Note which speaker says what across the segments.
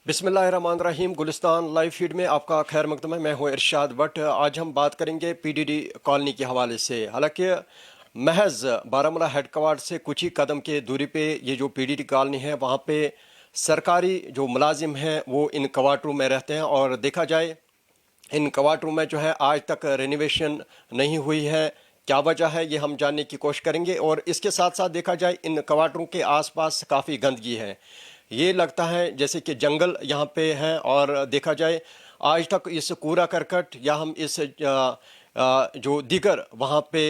Speaker 1: बिस्मिल्लाहिर्रहमानिर्रहीम। Gulistan live feed में आपका खैर मकदम है। मैं हूँ इरशाद भट्ट। आज हम बात करेंगे पीडीडी कॉलोनी के हवाले से। हालांकि महज बारामूला हेडक्वार्टर से कुछ ही कदम के दूरी पे ये जो पीडीडी कॉलोनी है, वहाँ पे सरकारी जो मुलाजिम हैं वो इन क्वार्टरों में रहते हैं। और देखा जाए इन क्वार्टरों में जो है आज तक रेनोवेशन नहीं हुई है। क्या वजह है ये हम जानने की कोशिश करेंगे। और इसके साथ साथ देखा जाए इन क्वार्टरों के आसपास काफ़ी गंदगी है। ये लगता है जैसे कि जंगल यहाँ पे है। और देखा जाए आज तक इस कूड़ा करकट या हम इस जो दीगर वहाँ पे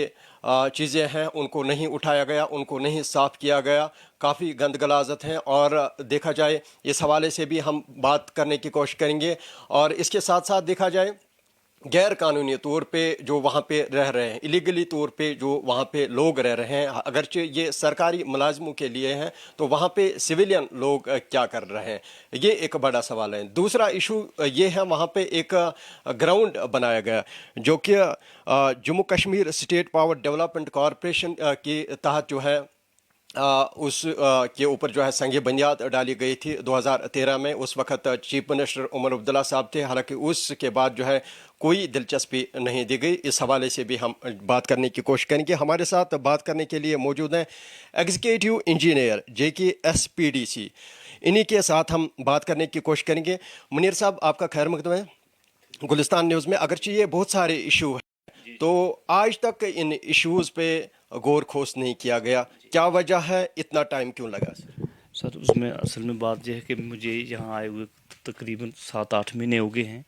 Speaker 1: चीज़ें हैं उनको नहीं उठाया गया, उनको नहीं साफ़ किया गया। काफ़ी गंदगलाजत हैं। और देखा जाए इस हवाले से भी हम बात करने की कोशिश करेंगे। और इसके साथ साथ देखा जाए गैर कानूनी तौर पे जो वहाँ पे रह रहे हैं, इलीगली तौर पे जो वहाँ पे लोग रह रहे हैं, अगरचे ये सरकारी मुलाजमों के लिए हैं, तो वहाँ पे सिविलियन लोग क्या कर रहे हैं, ये एक बड़ा सवाल है। दूसरा इशू ये है, वहाँ पे एक ग्राउंड बनाया गया जो कि Jammu Kashmir state power development corporation के तहत जो है उस के ऊपर जो है संग बुनियाद डाली गई थी 2013 में। उस वक्त चीफ मिनिस्टर उमर अब्दुल्ला साहब थे। हालांकि उसके बाद जो है कोई दिलचस्पी नहीं दी गई। इस हवाले से भी हम बात करने की कोशिश करेंगे। हमारे साथ बात करने के लिए मौजूद हैं एग्जीक्यूटिव इंजीनियर JKSPDC। इन्हीं के साथ हम बात करने की कोशिश करेंगे। मुनीर साहब, आपका खैर मकदम है गुलिस्तान न्यूज़ में। अगरचे ये बहुत सारे इशू हैं, तो आज तक इन इश्यूज़ पे गौर खोज नहीं किया गया। क्या वजह है, इतना टाइम क्यों लगा
Speaker 2: सर? उसमें असल में बात यह है कि मुझे यहाँ आए हुए तकरीबन 7-8 महीने हो गए हैं।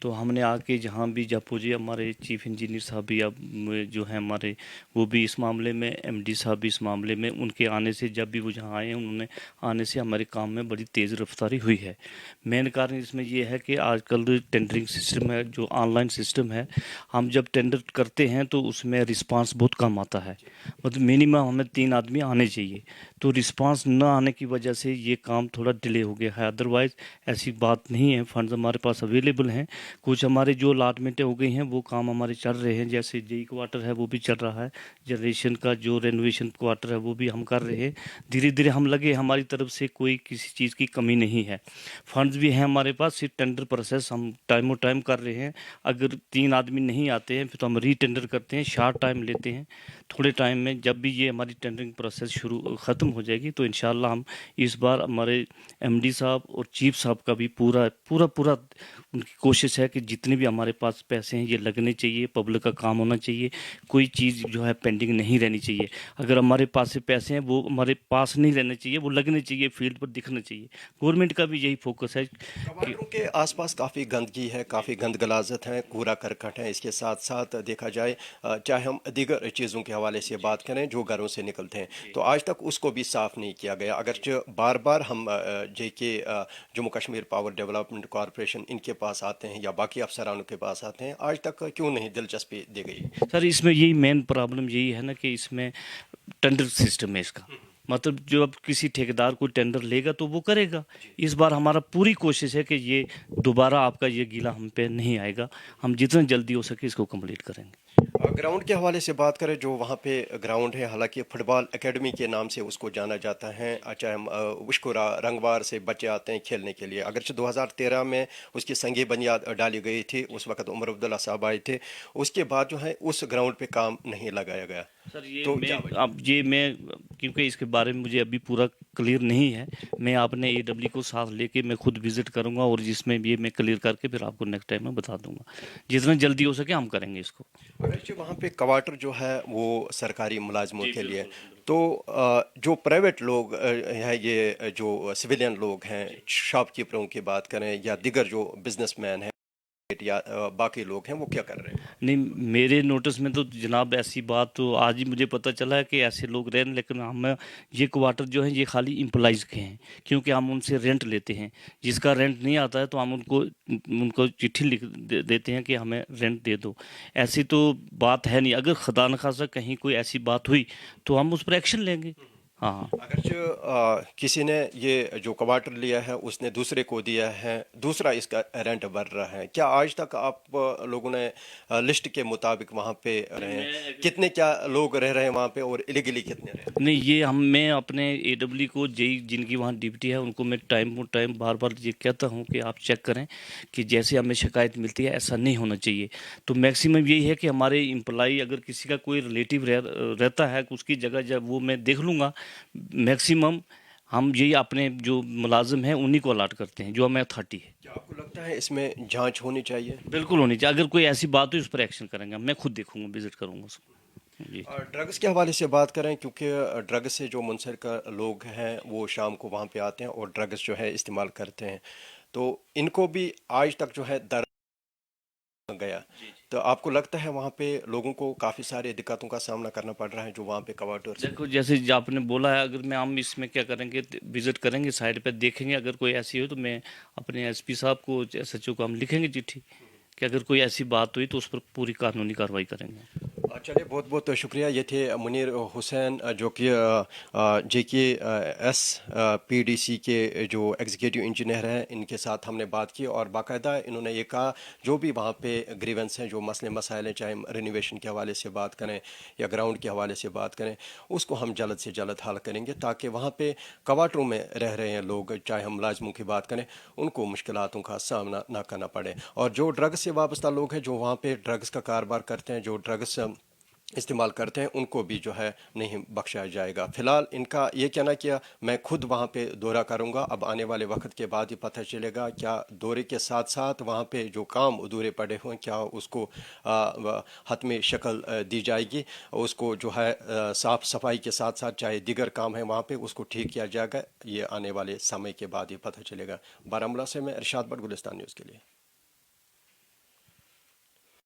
Speaker 2: तो हमने आके जहाँ भी जब मुझे हमारे चीफ इंजीनियर साहब भी अब जो हैं हमारे, वो भी इस मामले में, MD साहब भी इस मामले में, उनके आने से जब भी वो जहाँ आए हैं उन्होंने आने से हमारे काम में बड़ी तेज़ रफ्तारी हुई है। मेन कारण इसमें ये है कि आजकल टेंडरिंग सिस्टम है, जो ऑनलाइन सिस्टम है, हम जब टेंडर करते हैं तो उसमें रिस्पांस बहुत कम आता है। मतलब मिनिमम हमें 3 आदमी आने चाहिए, तो रिस्पांस न आने की वजह से ये काम थोड़ा डिले हो गया है। अदरवाइज़ ऐसी बात नहीं है, फंड्स हमारे पास अवेलेबल हैं। कुछ हमारे जो अलाटमेंटें हो गई हैं वो काम हमारे चल रहे हैं, जैसे JE क्वार्टर है वो भी चल रहा है, जनरेशन का जो रेनोवेशन क्वार्टर है वो भी हम कर रहे हैं। धीरे धीरे हम लगे, हमारी तरफ से कोई किसी चीज़ की कमी नहीं है। फंड्स भी हैं हमारे पास, सिर्फ टेंडर प्रोसेस हम टाइम और टाइम कर रहे हैं। अगर 3 आदमी नहीं आते हैं फिर तो हम रीटेंडर करते हैं, शार्ट टाइम लेते हैं। थोड़े टाइम में जब भी ये हमारी टेंडरिंग प्रोसेस ख़त्म हो जाएगी तो इंशाल्लाह हम इस बार, हमारे MD साहब और चीफ साहब का भी पूरा उनकी कोशिश है कि जितने भी हमारे पास पैसे हैं ये लगने चाहिए, पब्लिक का काम होना चाहिए, कोई चीज़ जो है पेंडिंग नहीं रहनी चाहिए। अगर हमारे पास से पैसे हैं वो हमारे पास नहीं रहने चाहिए, वो लगने चाहिए, फील्ड पर दिखना चाहिए। गवर्नमेंट का भी यही फोकस है।
Speaker 1: कवाटरों के आसपास काफ़ी गंदगी है, काफ़ी गंदगलाजत है, कूड़ा करकट है। इसके साथ साथ देखा जाए चाहे हम दीगर चीज़ों के हवाले से बात करें जो घरों से निकलते हैं, तो आज तक उसको भी साफ़ नहीं किया गया। अगरचे बार बार हम JK Jammu Kashmir power development corporation इनके पास आते हैं या बाकी अफसरानों के पास आते हैं, आज तक क्यों नहीं दिलचस्पी दी गई?
Speaker 2: सर इसमें यही मेन प्रॉब्लम यही है ना कि इसमें टेंडर सिस्टम है इसका। मतलब जो अब किसी ठेकेदार को टेंडर लेगा तो वो करेगा। इस बार हमारा पूरी कोशिश है कि ये दोबारा आपका ये गीला हम पे नहीं आएगा। हम जितना जल्दी हो सके इसको कंप्लीट करेंगे।
Speaker 1: ग्राउंड के हवाले से बात करें, जो वहाँ पे ग्राउंड है, हालांकि फुटबॉल एकेडमी के नाम से उसको जाना जाता है। चाहे हम उश्कुरा रंगवार से बच्चे आते हैं खेलने के लिए। अगरचे 2013 में उसकी संग बुनियाद डाली गई थी, उस वक्त उमर अब्दुल्ला साहब आए थे। उसके बाद जो है उस ग्राउंड पे काम नहीं लगाया गया।
Speaker 2: सर ये
Speaker 1: तो
Speaker 2: मैं क्योंकि इसके बारे में मुझे अभी पूरा क्लियर नहीं है, मैं आपने AW को साथ लेके मैं खुद विजिट करूंगा और जिसमें ये मैं क्लियर करके फिर आपको नेक्स्ट टाइम में बता दूंगा। जितना जल्दी हो सके हम करेंगे इसको।
Speaker 1: अगरचे वहाँ पे क्वार्टर जो है वो सरकारी मुलाजमों के लिए, तो जो प्राइवेट लोग हैं, ये जो सिविलियन लोग हैं, शॉपकीपरों की बात करें या दिगर जो बिजनेसमैन हैं या बाकी लोग हैं, वो क्या कर रहे हैं?
Speaker 2: नहीं, मेरे नोटिस में तो जनाब ऐसी बात तो आज ही मुझे पता चला है कि ऐसे लोग रह रहे हैं, लेकिन हम ये क्वार्टर जो है ये खाली एम्प्लॉइज़ के हैं, क्योंकि हम उनसे रेंट लेते हैं। जिसका रेंट नहीं आता है तो हम उनको चिट्ठी लिख देते हैं कि हमें रेंट दे दो। ऐसी तो बात है नहीं। अगर खुदा न खास्ता कहीं कोई ऐसी बात हुई तो हम उस पर एक्शन लेंगे। हाँ हाँ।
Speaker 1: अगर किसी ने ये जो क्वार्टर लिया है उसने दूसरे को दिया है, दूसरा इसका रेंट भर रहा है, क्या आज तक आप लोगों ने लिस्ट के मुताबिक वहाँ पे रहे हैं? कितने क्या लोग रह रहे हैं वहाँ पे और इलीगली कितने रहे हैं?
Speaker 2: नहीं, ये मैं अपने एडब्ल्यू को जेई जिनकी वहाँ ड्यूटी है उनको मैं टाइम बार बार ये कहता हूँ कि आप चेक करें कि जैसे हमें शिकायत मिलती है ऐसा नहीं होना चाहिए। तो मैक्सिमम यही है कि हमारे एम्प्लॉई अगर किसी का कोई रिलेटिव रहता है उसकी जगह जब वो मैं देख लूँगा, मैक्सिमम हम यही अपने जो मुलाजिम हैं उन्हीं को अलाट करते हैं, जो हमें अथॉरिटी है।
Speaker 1: क्या आपको लगता है इसमें जांच होनी चाहिए?
Speaker 2: बिल्कुल होनी चाहिए, अगर कोई ऐसी बात हो उस पर एक्शन करेंगे, मैं खुद देखूंगा, विजिट करूंगा उसको जी।
Speaker 1: ड्रग्स के हवाले से बात करें, क्योंकि ड्रग्स से जो मुंसलिक लोग हैं वो शाम को वहाँ पे आते हैं और ड्रग्स जो है इस्तेमाल करते हैं, तो इनको भी आज तक जो है दर गया। तो आपको लगता है वहाँ पे लोगों को काफ़ी सारी दिक्कतों का सामना करना पड़ रहा है जो वहाँ पे कवाटर्स हैं?
Speaker 2: देखो, जैसे आपने बोला है, अगर मैं हम इसमें क्या करेंगे, विजिट करेंगे, साइड पे देखेंगे, अगर कोई ऐसी हो तो मैं अपने एसपी साहब को, एसएचओ को हम लिखेंगे चिट्ठी कि अगर कोई ऐसी बात हुई तो उस पर पूरी कानूनी कार्रवाई करेंगे।
Speaker 1: चलिए, बहुत बहुत शुक्रिया। ये थे मुनीर हुसैन जो कि जेके एस पीडीसी के जो एग्जीक्यूटिव इंजीनियर हैं, इनके साथ हमने बात की और बाकायदा इन्होंने ये कहा जो भी वहाँ पे ग्रीवेंस हैं, जो मसले मसाइल हैं, चाहे रिनोवेशन के हवाले से बात करें या ग्राउंड के हवाले से बात करें, उसको हम जल्द से जल्द हल करेंगे ताकि वहाँ पे क्वार्टरों में रह रहे हैं लोग, चाहे हम मुलाजमों की बात करें, उनको मुश्किलातों का सामना ना करना पड़े। और जो ड्रग्स से वाबस्ता लोग हैं, जो वहाँ पे ड्रग्स का कारोबार करते हैं, जो ड्रग्स इस्तेमाल करते हैं, उनको भी जो है नहीं बख्शाया जाएगा। फ़िलहाल इनका ये कहना किया, मैं खुद वहाँ पे दौरा करूँगा। अब आने वाले वक्त के बाद ही पता चलेगा क्या दौरे के साथ साथ वहाँ पे जो काम अधूरे पड़े हुए क्या उसको हतमी शक्ल दी जाएगी, उसको जो है साफ़ सफाई के साथ साथ चाहे दिगर काम है वहाँ पे उसको ठीक किया जाएगा। ये आने वाले समय के बाद ही पता चलेगा। बारामूला से मैं इरशाद भट्ट, गुलिस्तान न्यूज़ के लिए।